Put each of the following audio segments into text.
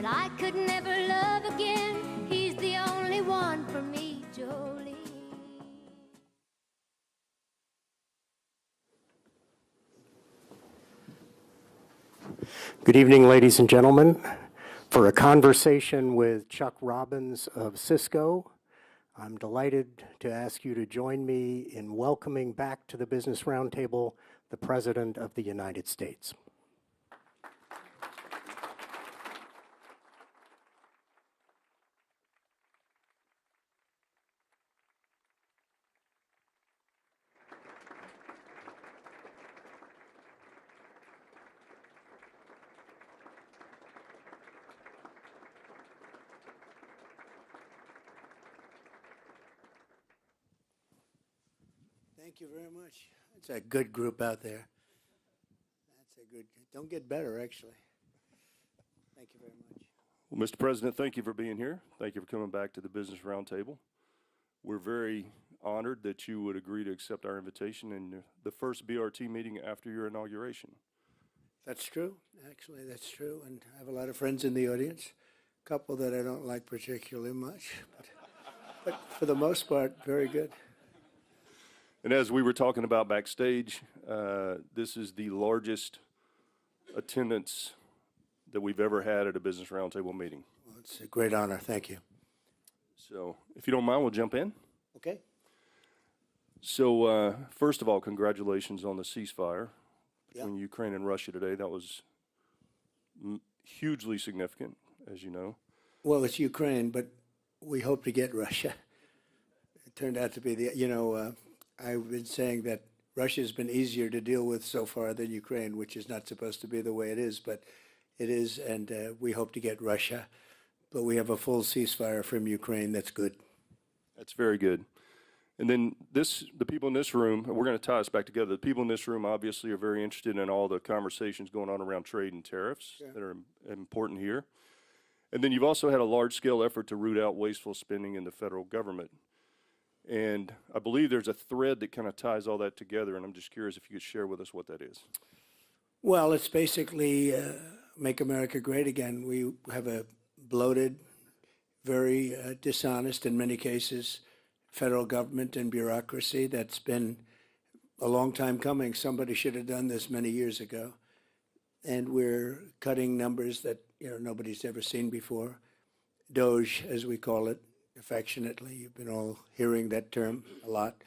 I could never love again. He's the only one for me, Jolene. Good evening, ladies and gentlemen. For a conversation with Chuck Robbins of Cisco, I'm delighted to ask you to join me in welcoming back to the Business Roundtable the President of the United States. Thank you very much. It's a good group out there. That's a good, don't get better, actually. Thank you very much. Well, Mr. President, thank you for being here. Thank you for coming back to the Business Roundtable. We're very honored that you would agree to accept our invitation in the first BRT meeting after your inauguration. That's true. Actually, that's true. And I have a lot of friends in the audience, a couple that I don't like particularly much, but for the most part, very good. And as we were talking about backstage, this is the largest attendance that we've ever had at a Business Roundtable meeting. Well, it's a great honor. Thank you. So if you don't mind, we'll jump in. Okay. So first of all, congratulations on the ceasefire between Ukraine and Russia today. That was hugely significant, as you know. Well, it's Ukraine, but we hope to get Russia. It turned out to be I've been saying that Russia's been easier to deal with so far than Ukraine, which is not supposed to be the way it is, but it is, and we hope to get Russia. But we have a full ceasefire from Ukraine. That's good. That's very good. And then the people in this room, we're going to tie us back together. The people in this room obviously are very interested in all the conversations going on around trade and tariffs that are important here. And then you've also had a large-scale effort to root out wasteful spending in the federal government. And I believe there's a thread that kind of ties all that together, and I'm just curious if you could share with us what that is. Well, it's basically make America great again. We have a bloated, very dishonest in many cases federal government and bureaucracy that's been a long time coming. Somebody should have done this many years ago. And we're cutting numbers that nobody's ever seen before. Doge, as we call it, affectionately. You've been all hearing that term a lot.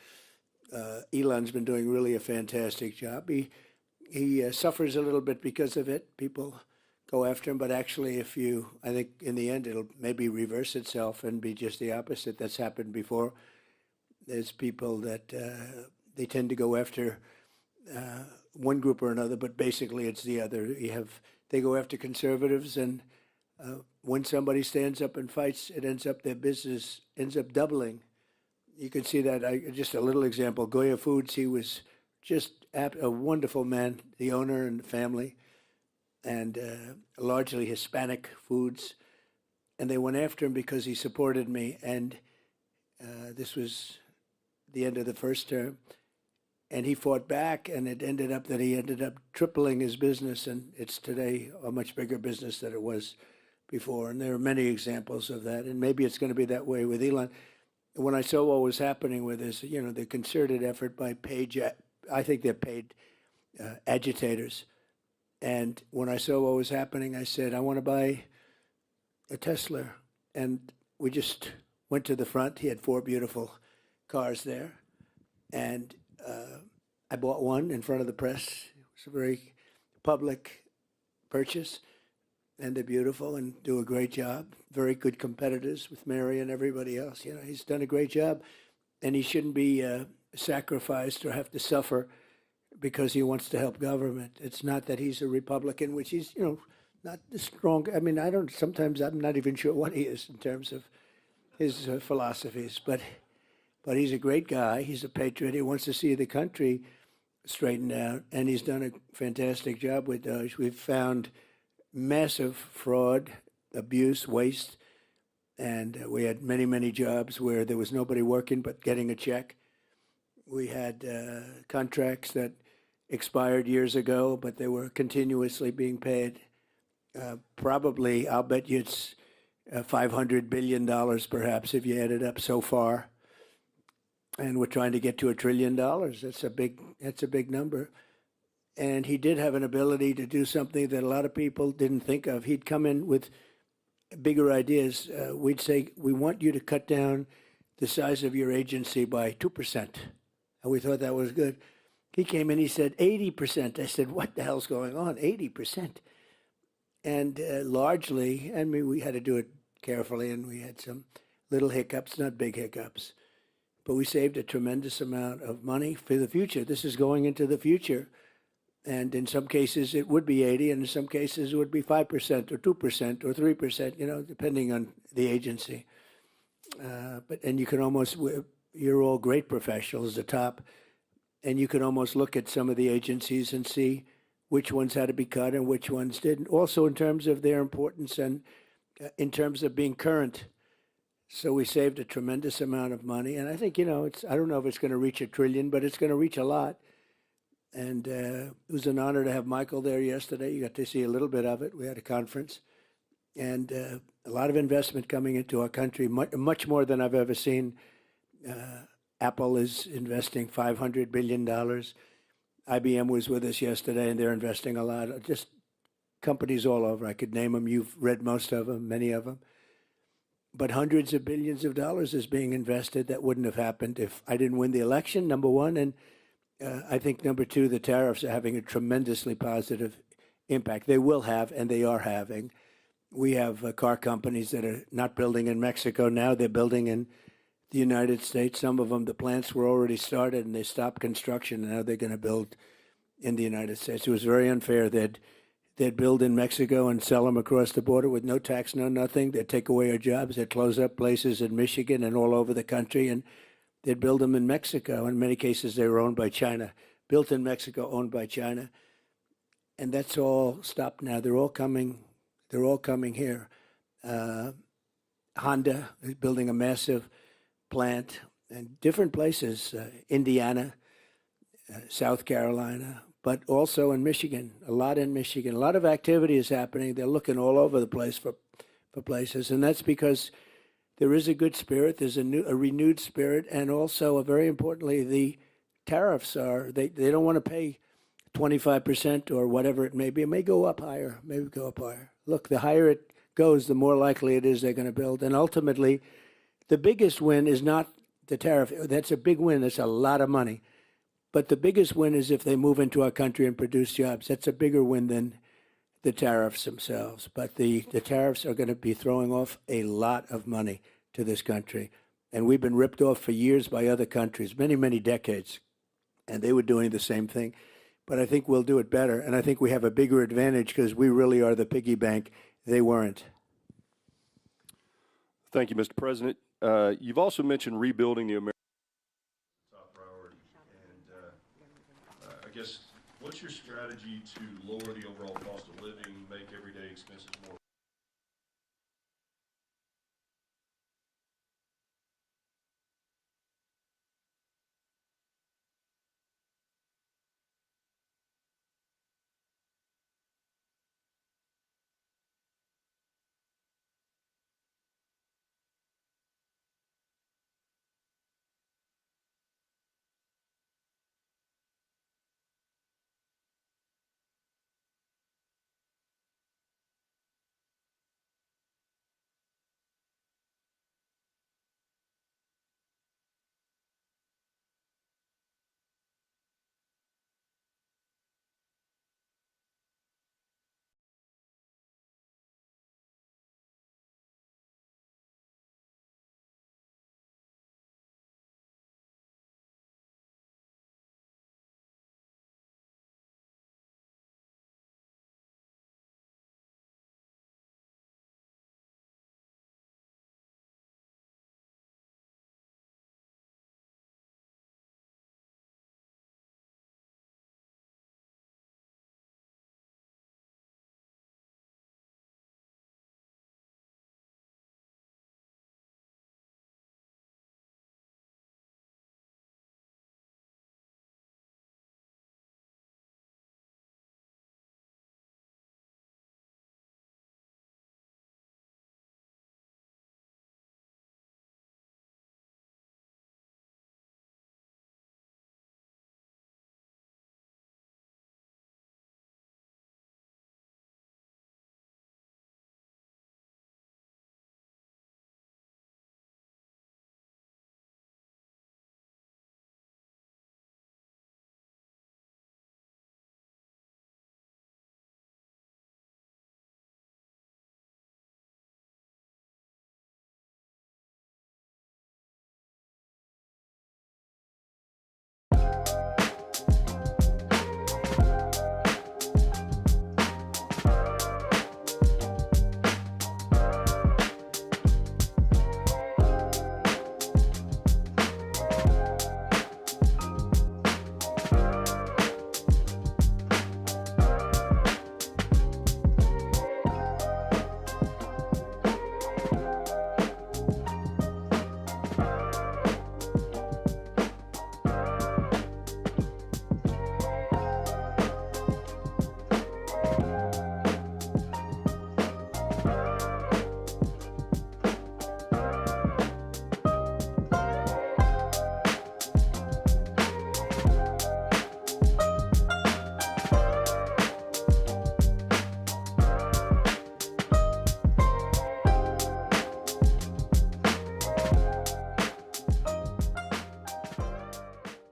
Elon's been doing really a fantastic job. He suffers a little bit because of it. People go after him, but actually I think in the end it'll maybe reverse itself and be just the opposite. That's happened before. There's people that they tend to go after one group or another, but basically it's the other. They go after conservatives, and when somebody stands up and fights, their business ends up doubling. You can see that. Just a little example. Goya Foods, he was just a wonderful man, the owner and the family, and largely Hispanic foods. And they went after him because he supported me. And this was the end of the first term. And he fought back, and it ended up that he ended up tripling his business. And it's today a much bigger business than it was before, and there are many examples of that, and maybe it's going to be that way with Elon. When I saw what was happening with this, the concerted effort by I think they're paid agitators, and when I saw what was happening, I said, I want to buy a Tesla, and we just went to the front. He had 4 beautiful cars there, and I bought one in front of the press. It was a very public purchase. And they're beautiful and do a great job. Very good competitors with Mary and everybody else. He's done a great job, and he shouldn't be sacrificed or have to suffer because he wants to help government. It's not that he's a Republican, which he's, not strong. I mean, sometimes I'm not even sure what he is in terms of his philosophies, but he's a great guy. He's a patriot. He wants to see the country straightened out, and he's done a fantastic job with Doge. We've found massive fraud, abuse, waste, and we had many, many jobs where there was nobody working but getting a check. We had contracts that expired years ago, but they were continuously being paid. Probably, I'll bet you it's $500 billion perhaps if you add it up so far. And we're trying to get to $1 trillion. That's a big number. And he did have an ability to do something that a lot of people didn't think of. He'd come in with bigger ideas. We'd say, we want you to cut down the size of your agency by 2%. And we thought that was good. He came in, he said 80%. I said, what the hell's going on? 80%. And largely, I mean, we had to do it carefully, and we had some little hiccups, not big hiccups. But we saved a tremendous amount of money for the future. This is going into the future. And in some cases, it would be 80, and in some cases, it would be 5% or 2% or 3%, depending on the agency. And you can almost, you're all great professionals, the top, and you can almost look at some of the agencies and see which ones had to be cut and which ones didn't. Also in terms of their importance and in terms of being current. So we saved a tremendous amount of money. And I think, I don't know if it's going to reach $1 trillion, but it's going to reach a lot. And it was an honor to have Michael there yesterday. You got to see a little bit of it. We had a conference. And a lot of investment coming into our country, much more than I've ever seen. Apple is investing $500 billion. IBM was with us yesterday, and they're investing a lot. Just companies all over. I could name them. You've read most of them, many of them. But hundreds of billions of dollars is being invested. That wouldn't have happened if I didn't win the election, number one. And I think, number two, the tariffs are having a tremendously positive impact. They will have, and they are having. We have car companies that are not building in Mexico now. They're building in the United States. Some of them, the plants were already started, and they stopped construction, and now they're going to build in the United States. It was very unfair. They'd build in Mexico and sell them across the border with no tax, no nothing. They'd take away our jobs. They'd close up places in Michigan and all over the country, and they'd build them in Mexico. In many cases, they were owned by China. Built in Mexico, owned by China. And that's all stopped now. They're all coming here. Honda is building a massive plant in different places, Indiana, South Carolina, but also in Michigan, a lot in Michigan. A lot of activity is happening. They're looking all over the place for places, and that's because there is a good spirit, there's a renewed spirit, and also, very importantly, the tariffs they don't want to pay 25% or whatever it may be. It may go up higher, Look, the higher it goes, the more likely it is they're going to build. And ultimately, the biggest win is not the tariff. That's a big win. That's a lot of money. But the biggest win is if they move into our country and produce jobs. That's a bigger win than the tariffs themselves. But the tariffs are going to be throwing off a lot of money to this country. And we've been ripped off for years by other countries, many, many decades. And they were doing the same thing. But I think we'll do it better. And I think we have a bigger advantage because we really are the piggy bank. They weren't. Thank you, Mr. President. You've also mentioned rebuilding the American top priority. And I guess, what's your strategy to lower the overall cost of living, make everyday expenses more